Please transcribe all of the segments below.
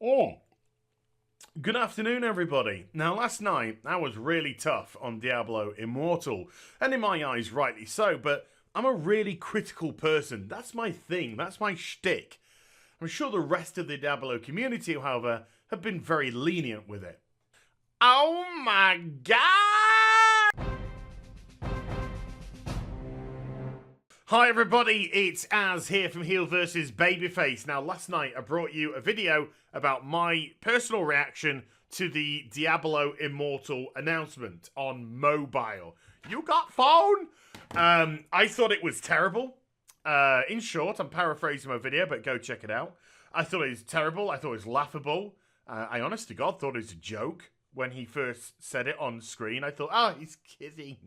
Oh, good afternoon, everybody. Now, last night, I was really tough on Diablo Immortal, and in my eyes, rightly so, but I'm a really critical person. That's my thing, that's my shtick. I'm sure the rest of the Diablo community, however, have been very lenient with it. Oh my god! Hi everybody, it's Az here from HeelvsBabyface. Now last night I brought you a video about my personal reaction to the Diablo Immortal announcement on mobile. You got phone? I thought it was terrible. In short, I'm paraphrasing my video, but go check it out. I thought it was terrible, I thought it was laughable. I honest to God thought it was a joke. When he first said it on screen, I thought, oh, he's kidding.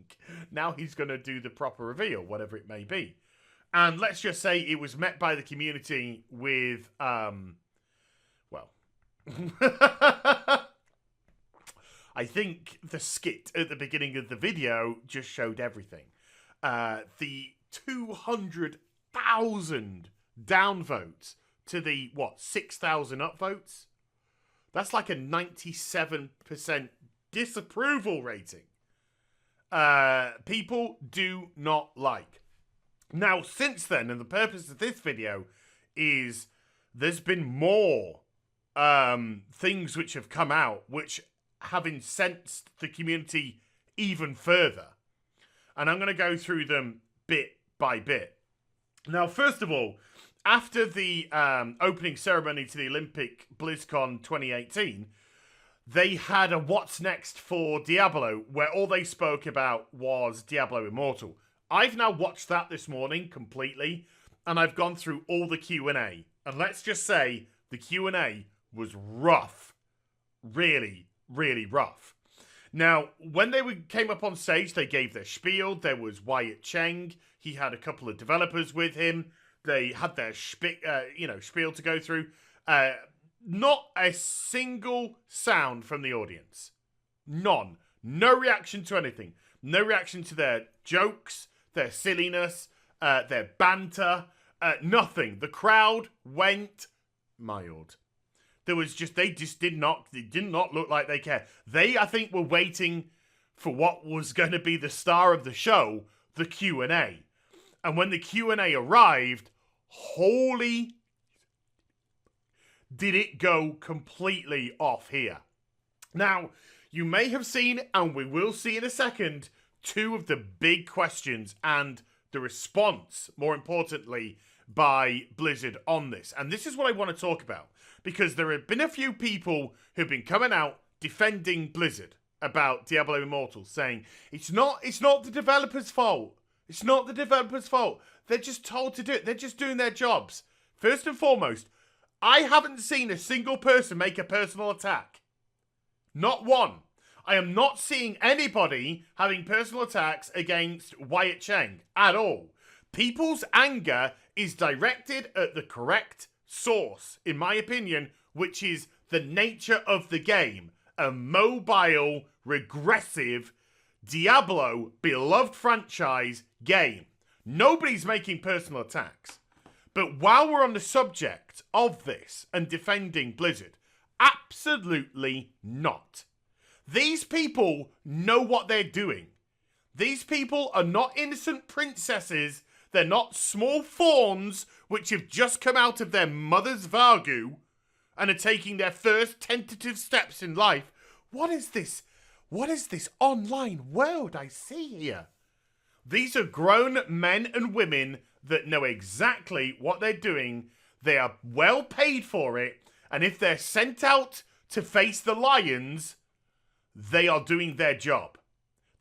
Now he's going to do the proper reveal, whatever it may be. And let's just say it was met by the community with, well, I think the skit at the beginning of the video just showed everything. The 200,000 downvotes to the, 6,000 upvotes? That's like a 97% disapproval rating. People do not like. Now, since then, and the purpose of this video is there's been more things which have come out which have incensed the community even further. And I'm going to go through them bit by bit. Now, first of all, after the opening ceremony to the Olympic BlizzCon 2018, they had a What's Next for Diablo, where all they spoke about was Diablo Immortal. I've now watched that this morning completely, and I've gone through all the Q&A. And let's just say the Q&A was rough. Really, really rough. Now, when they came up on stage, they gave their spiel. There was Wyatt Cheng. He had a couple of developers with him. They had their spiel to go through. Not a single sound from the audience. None. No reaction to anything. No reaction to their jokes, their silliness, their banter. Nothing. The crowd went mild. There was just, they did not look like they cared. They, I think, were waiting for what was going to be the star of the show, the Q&A. And when the Q&A arrived, holy, did it go completely off here. Now, you may have seen, and we will see in a second, two of the big questions and the response, more importantly, by Blizzard on this. And this is what I want to talk about, because there have been a few people who've been coming out defending Blizzard about Diablo Immortal, saying, it's not the developers' fault. It's not the developers' fault. They're just told to do it. They're just doing their jobs. First and foremost, I haven't seen a single person make a personal attack. Not one. I am not seeing anybody having personal attacks against Wyatt Cheng at all. People's anger is directed at the correct source, in my opinion, which is the nature of the game. A mobile, regressive, Diablo, beloved franchise game. Nobody's making personal attacks. But while we're on the subject of this and defending Blizzard, absolutely not. These people know what they're doing. These people are not innocent princesses. They're not small fawns which have just come out of their mother's vargu and are taking their first tentative steps in life. What is this? What is this online world I see here? These are grown men and women that know exactly what they're doing. They are well paid for it. And if they're sent out to face the lions, they are doing their job.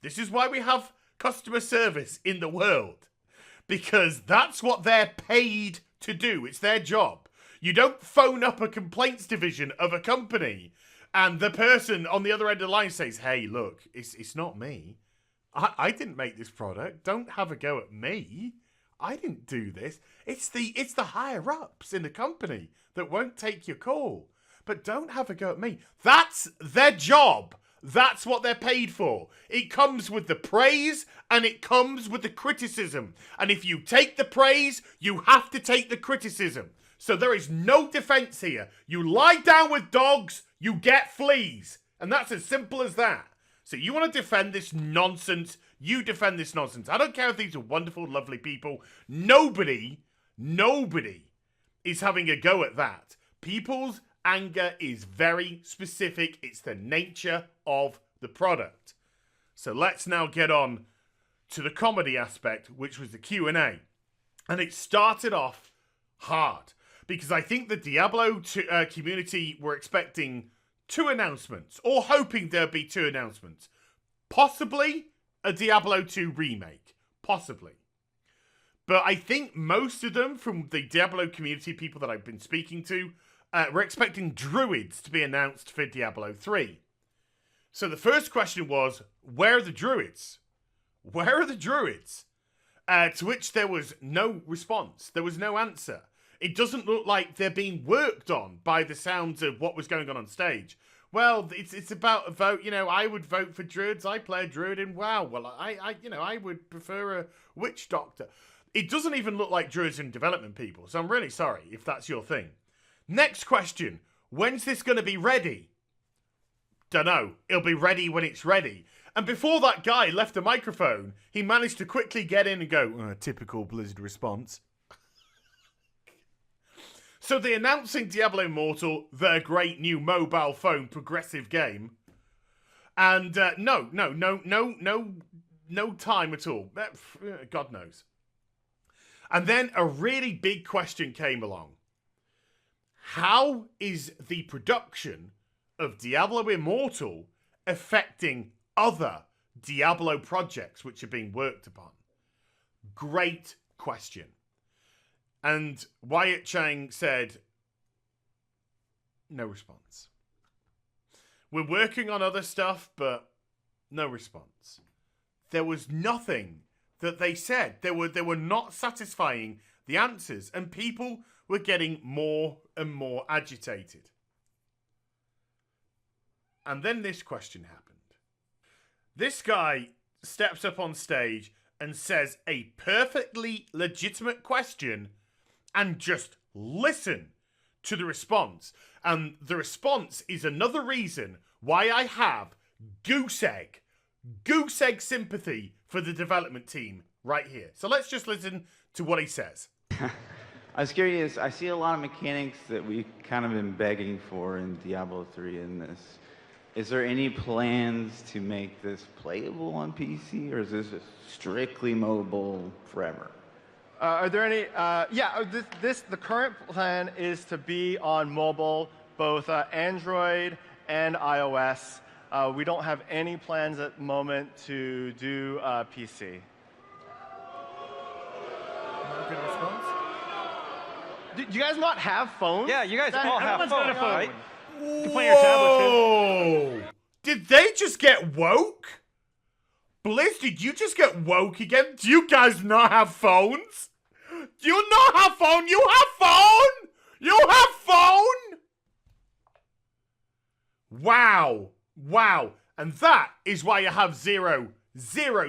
This is why we have customer service in the world. Because that's what they're paid to do. It's their job. You don't phone up a complaints division of a company and the person on the other end of the line says, hey, look, it's not me. I didn't make this product. Don't have a go at me. I didn't do this. It's the higher-ups in the company that won't take your call. But don't have a go at me. That's their job. That's what they're paid for. It comes with the praise and it comes with the criticism. And if you take the praise, you have to take the criticism. So there is no defense here. You lie down with dogs, you get fleas. And that's as simple as that. So you want to defend this nonsense, you defend this nonsense. I don't care if these are wonderful, lovely people. Nobody is having a go at that. People's anger is very specific. It's the nature of the product. So let's now get on to the comedy aspect, which was the Q&A. And it started off hard, because I think the Diablo community were expecting 2 announcements, or hoping there'd be 2 announcements. Possibly a Diablo 2 remake. Possibly. But I think most of them, from the Diablo community people that I've been speaking to, were expecting druids to be announced for Diablo 3. So the first question was, where are the druids? Where are the druids? To which there was no response. There was no answer. It doesn't look like they're being worked on by the sounds of what was going on stage. Well, it's about a vote. I would vote for druids. I play a druid in WoW. Well, I would prefer a witch doctor. It doesn't even look like druids in development, people. So I'm really sorry if that's your thing. Next question. When's this going to be ready? Dunno. It'll be ready when it's ready. And before that guy left the microphone, he managed to quickly get in and go, typical Blizzard response. So they're announcing Diablo Immortal, their great new mobile phone progressive game. And no time at all. God knows. And then a really big question came along. How is the production of Diablo Immortal affecting other Diablo projects which are being worked upon? Great question. And Wyatt Chang said, no response. We're working on other stuff, but no response. There was nothing that they said. They were not satisfying the answers, and people were getting more and more agitated. And then this question happened. This guy steps up on stage and says a perfectly legitimate question, and just listen to the response. And the response is another reason why I have goose egg sympathy for the development team right here. So let's just listen to what he says. I was curious, I see a lot of mechanics that we've kind of been begging for in Diablo 3 in this. Is there any plans to make this playable on PC, or is this strictly mobile forever? Are there any? The current plan is to be on mobile, both Android and iOS. We don't have any plans at the moment to do PC. Not a good response. Do you guys not have phones? Yeah, you guys all have phones, right? You can play your tablet too. Did they just get woke? Blizz, did you just get woke again? Do you guys not have phones? Do you not have phone? You have phone! You have phone! Wow. And that is why you have zero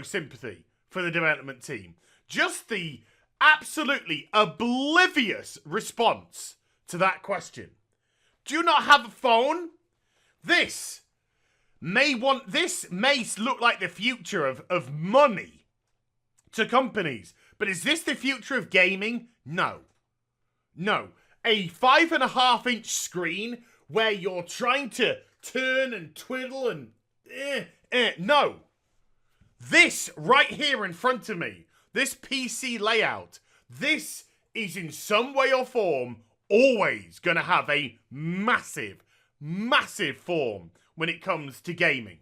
sympathy for the development team. Just the absolutely oblivious response to that question. Do you not have a phone? This may look like the future of money to companies. But is this the future of gaming? No. A 5.5-inch screen where you're trying to turn and twiddle and... No. This right here in front of me, this PC layout, this is in some way or form always going to have a massive form when it comes to gaming.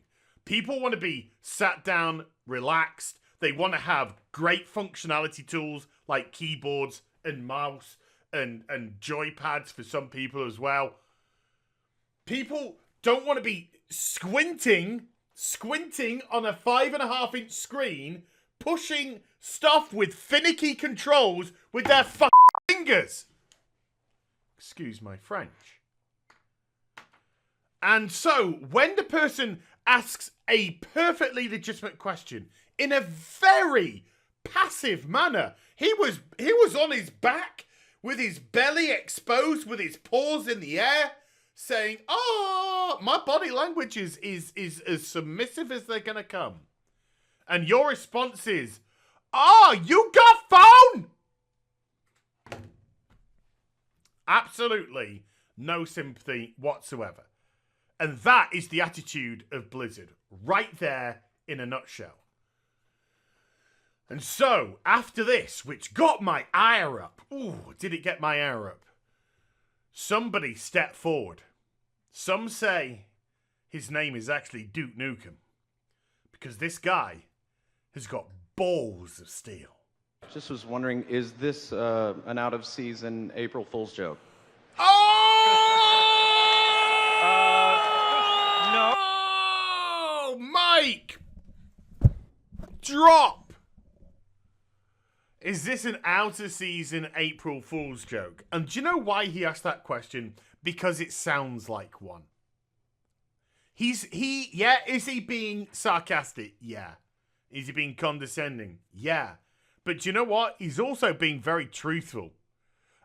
People want to be sat down, relaxed. They want to have great functionality tools like keyboards and mouse and joypads for some people as well. People don't want to be squinting on a 5.5-inch screen, pushing stuff with finicky controls with their fingers. Excuse my French. And so, when the person asks a perfectly legitimate question in a very passive manner, he was on his back with his belly exposed, with his paws in the air, saying, "Oh, my body language is as submissive as they're gonna come." And your response is, "Oh, you got phone!" Absolutely no sympathy whatsoever. And that is the attitude of Blizzard, right there in a nutshell. And so, after this, which got my ire up, ooh, did it get my ire up? Somebody stepped forward. Some say his name is actually Duke Nukem, because this guy has got balls of steel. Just was wondering, is this an out-of-season April Fool's joke? Oh! No! Mike! Drop! Is this an out-of-season April Fool's joke? And do you know why he asked that question? Because it sounds like one. Is he being sarcastic? Yeah. Is he being condescending? Yeah. But do you know what? He's also being very truthful.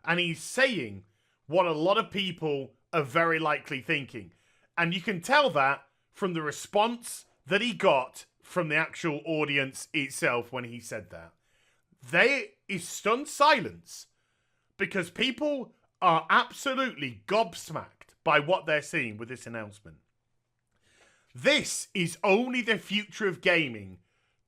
And he's saying what a lot of people are very likely thinking. And you can tell that from the response that he got from the actual audience itself when he said that. There is stunned silence because people are absolutely gobsmacked by what they're seeing with this announcement. This is only the future of gaming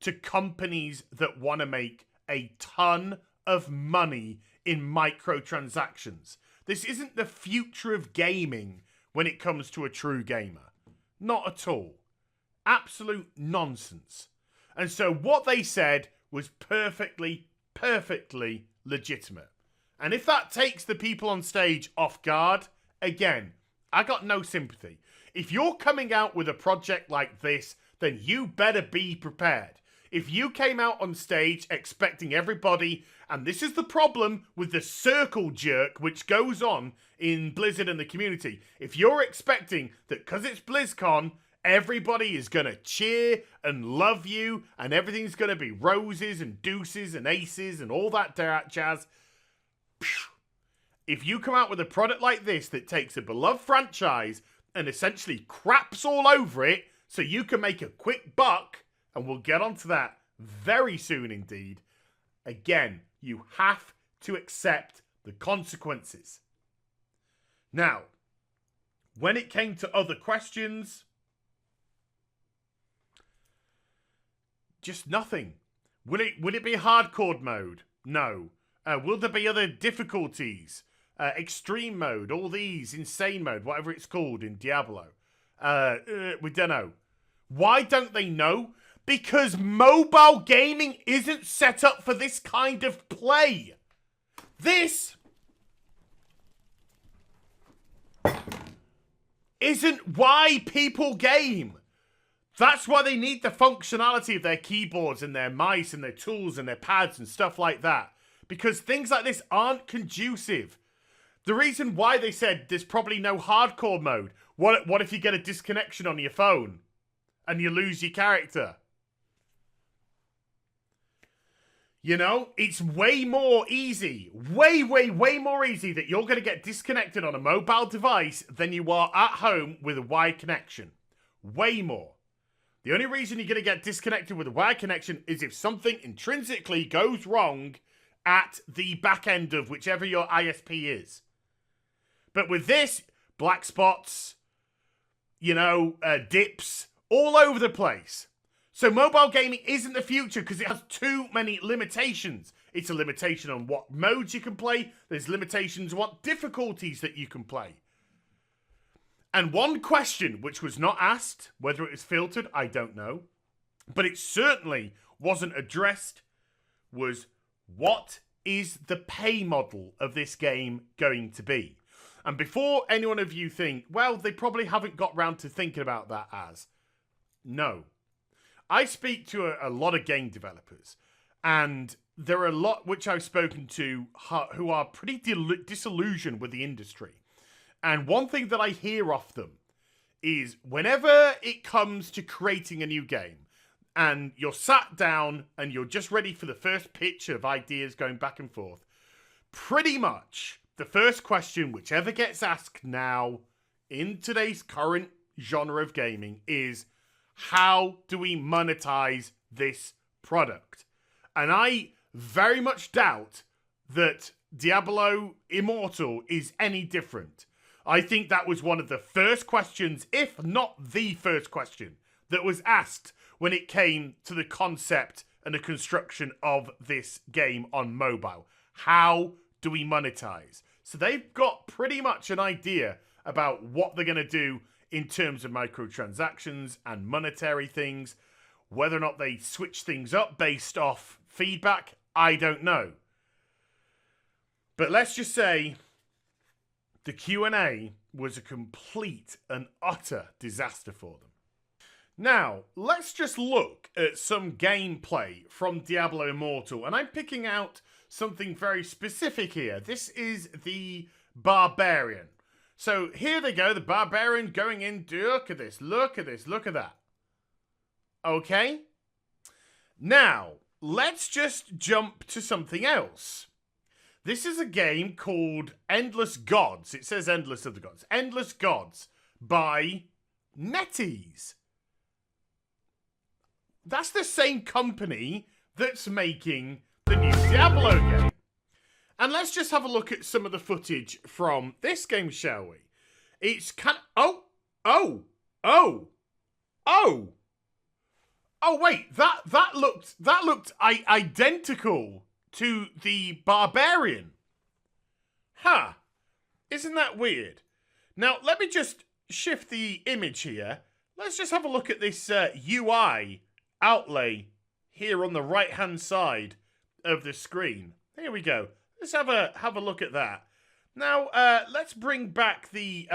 to companies that want to make a ton of money in microtransactions. This isn't the future of gaming when it comes to a true gamer. Not at all. Absolute nonsense. And so what they said was perfectly legitimate. And if that takes the people on stage off guard, again, I got no sympathy. If you're coming out with a project like this, then you better be prepared. If you came out on stage expecting everybody, and this is the problem with the circle jerk which goes on in Blizzard and the community. If you're expecting that because it's BlizzCon, everybody is going to cheer and love you, and everything's going to be roses and deuces and aces and all that jazz. If you come out with a product like this that takes a beloved franchise and essentially craps all over it so you can make a quick buck, and we'll get onto that very soon indeed, again, you have to accept the consequences. Now, when it came to other questions, just nothing. Will it be hardcore mode? No. Will there be other difficulties? Extreme mode, all these, insane mode, whatever it's called in Diablo. We don't know. Why don't they know? Because mobile gaming isn't set up for this kind of play. This isn't why people game. That's why they need the functionality of their keyboards and their mice and their tools and their pads and stuff like that. Because things like this aren't conducive. The reason why they said there's probably no hardcore mode. What if you get a disconnection on your phone and you lose your character? You know, it's way more easy, way more easy that you're going to get disconnected on a mobile device than you are at home with a wired connection. Way more. The only reason you're going to get disconnected with a wired connection is if something intrinsically goes wrong at the back end of whichever your ISP is. But with this, black spots, dips, all over the place. So mobile gaming isn't the future because it has too many limitations. It's a limitation on what modes you can play. There's limitations on what difficulties that you can play. And one question which was not asked, whether it was filtered, I don't know, but it certainly wasn't addressed, was what is the pay model of this game going to be? And before any one of you think, well, they probably haven't got round to thinking about that as. No. I speak to a lot of game developers, and there are a lot which I've spoken to who are pretty disillusioned with the industry. And one thing that I hear off them is whenever it comes to creating a new game, and you're sat down and you're just ready for the first pitch of ideas going back and forth, pretty much the first question, whichever gets asked now in today's current genre of gaming, is how do we monetize this product? And I very much doubt that Diablo Immortal is any different. I think that was one of the first questions, if not the first question, that was asked when it came to the concept and the construction of this game on mobile. How do we monetize? So they've got pretty much an idea about what they're going to do in terms of microtransactions and monetary things. Whether or not they switch things up based off feedback, I don't know. But let's just say the Q&A was a complete and utter disaster for them. Now, let's just look at some gameplay from Diablo Immortal, and I'm picking out something very specific here. This is the Barbarian. So here they go, the Barbarian going in. Look at this, look at this, look at that. Okay? Now, let's just jump to something else. This is a game called Endless Gods. It says Endless of the Gods. Endless Gods by NetEase. That's the same company that's making the new Diablo game. And let's just have a look at some of the footage from this game, shall we? It's kind of... Oh, wait, that looked identical to the Barbarian. Huh. Isn't that weird? Now, let me just shift the image here. Let's just have a look at this UI outlay here on the right-hand side of the screen. Here we go. Let's have a look at that. Now, let's bring back the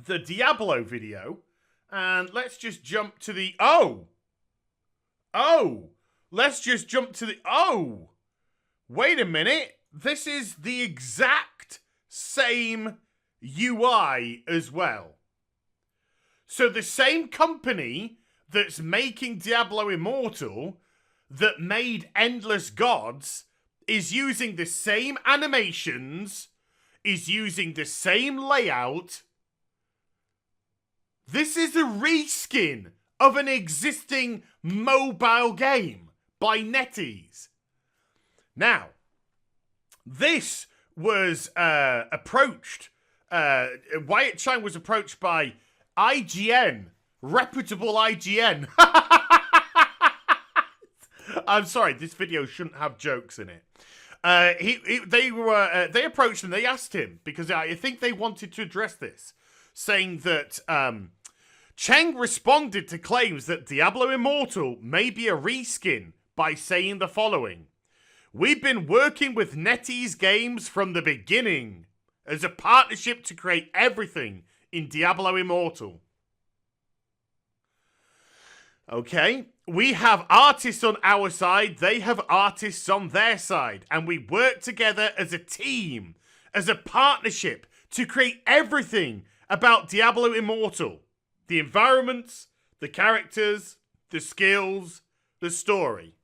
Diablo video, and let's just jump to the... Let's just jump to the... Wait a minute. This is the exact same UI as well. So the same company that's making Diablo Immortal that made Endless Gods is using the same animations, is using the same layout. This is a reskin of an existing mobile game by NetEase. Now, this was approached, Wyatt Chang was approached by IGN, reputable IGN. I'm sorry, this video shouldn't have jokes in it. They approached him, they asked him, because I think they wanted to address this, saying that Cheng responded to claims that Diablo Immortal may be a reskin by saying the following: "We've been working with NetEase Games from the beginning as a partnership to create everything in Diablo Immortal. Okay, we have artists on our side, they have artists on their side, and we work together as a team, as a partnership to create everything about Diablo Immortal. The environments, the characters, the skills, the story."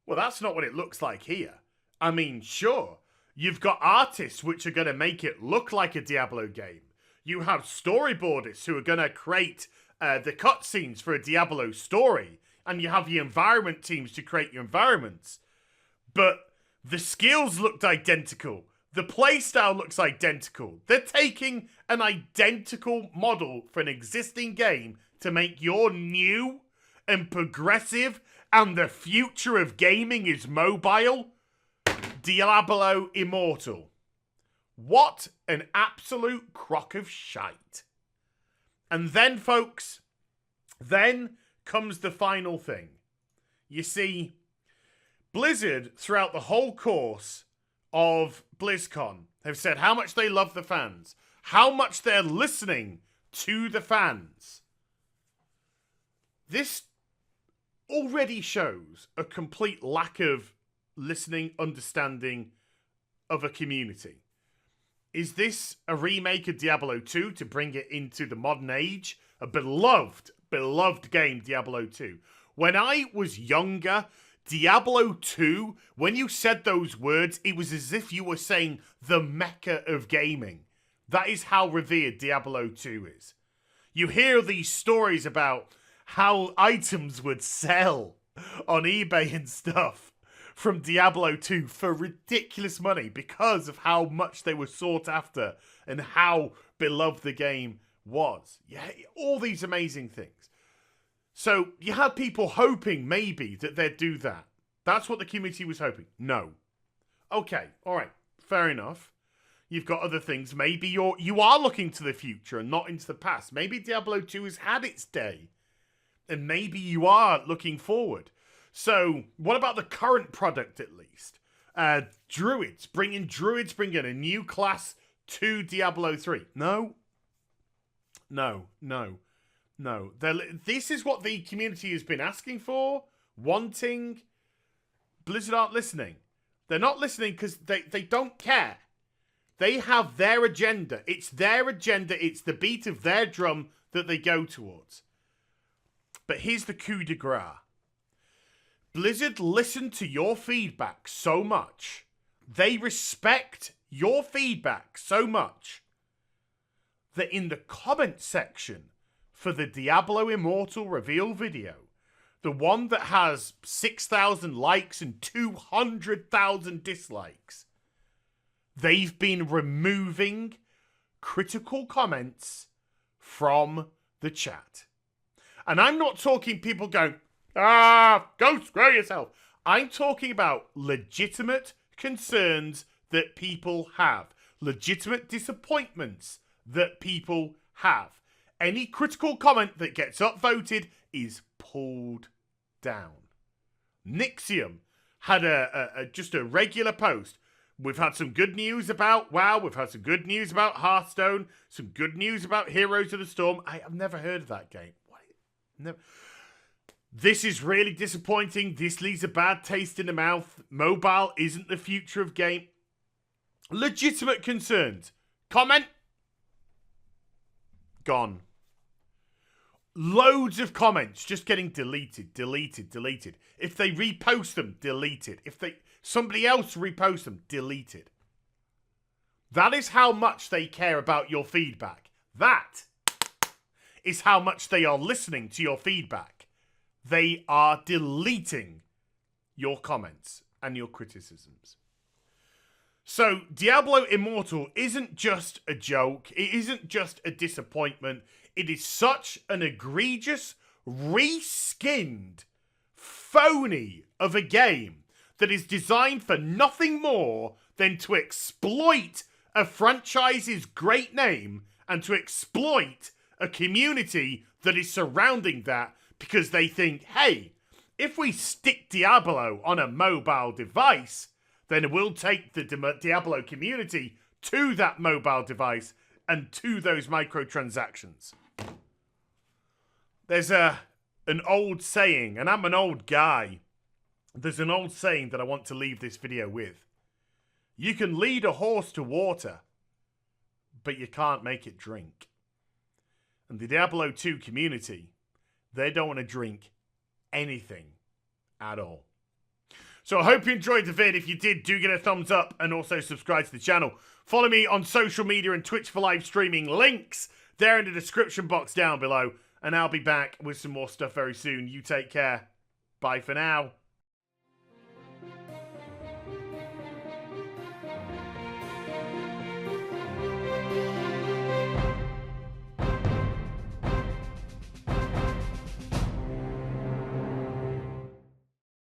Well, that's not what it looks like here. I mean, sure, you've got artists which are going to make it look like a Diablo game. You have storyboardists who are going to create the cutscenes for a Diablo story. And you have the environment teams to create your environments. But the skills looked identical. The playstyle looks identical. They're taking an identical model for an existing game to make your new and progressive and the future of gaming is mobile Diablo Immortal. What an absolute crock of shite. And then, folks, then comes the final thing. You see, Blizzard, throughout the whole course of BlizzCon, have said how much they love the fans, how much they're listening to the fans. This already shows a complete lack of listening, understanding of a community. Is this a remake of Diablo 2 to bring it into the modern age? A beloved game, Diablo 2. When I was younger, Diablo 2, when you said those words, it was as if you were saying the Mecca of gaming. That is how revered Diablo 2 is. You hear these stories about how items would sell on eBay and stuff from Diablo 2 for ridiculous money because of how much they were sought after and how beloved the game was. Yeah, all these amazing things. So you had people hoping maybe that they'd do that. That's what the community was hoping. No. Okay, all right, fair enough. You've got other things. Maybe you are looking to the future and not into the past. Maybe Diablo 2 has had its day. And maybe you are looking forward. So what about the current product at least? Druids. Bringing a new class to Diablo 3. No. This is what the community has been asking for, wanting. Blizzard aren't listening. They're not listening because they don't care. They have their agenda. It's their agenda. It's the beat of their drum that they go towards. But here's the coup de grace. Blizzard listened to your feedback so much. They respect your feedback so much that in the comment section for the Diablo Immortal reveal video, the one that has 6,000 likes and 200,000 dislikes, they've been removing critical comments from the chat. And I'm not talking people going, go screw yourself. I'm talking about legitimate concerns that people have. Legitimate disappointments that people have. Any critical comment that gets upvoted is pulled down. Nixium had just a regular post. We've had some good news about WoW. We've had some good news about Hearthstone. Some good news about Heroes of the Storm. I have never heard of that game. What? Never. This is really disappointing. This leaves a bad taste in the mouth. Mobile isn't the future of game. Legitimate concerns. Comment. Gone. Loads of comments just getting deleted. If they repost them, deleted. If somebody else reposts them, deleted. That is how much they care about your feedback. That is how much they are listening to your feedback. They are deleting your comments and your criticisms. So, Diablo Immortal isn't just a joke. It isn't just a disappointment. It is such an egregious, reskinned, phony of a game that is designed for nothing more than to exploit a franchise's great name and to exploit a community that is surrounding that because they think, hey, if we stick Diablo on a mobile device, then we'll take the Diablo community to that mobile device and to those microtransactions. There's an old saying, and I'm an old guy. There's an old saying that I want to leave this video with. You can lead a horse to water, but you can't make it drink. And the Diablo 2 community, they don't want to drink anything at all. So I hope you enjoyed the vid. If you did, do get a thumbs up and also subscribe to the channel. Follow me on social media and Twitch for live streaming. Links there in the description box down below. And I'll be back with some more stuff very soon. You take care. Bye for now.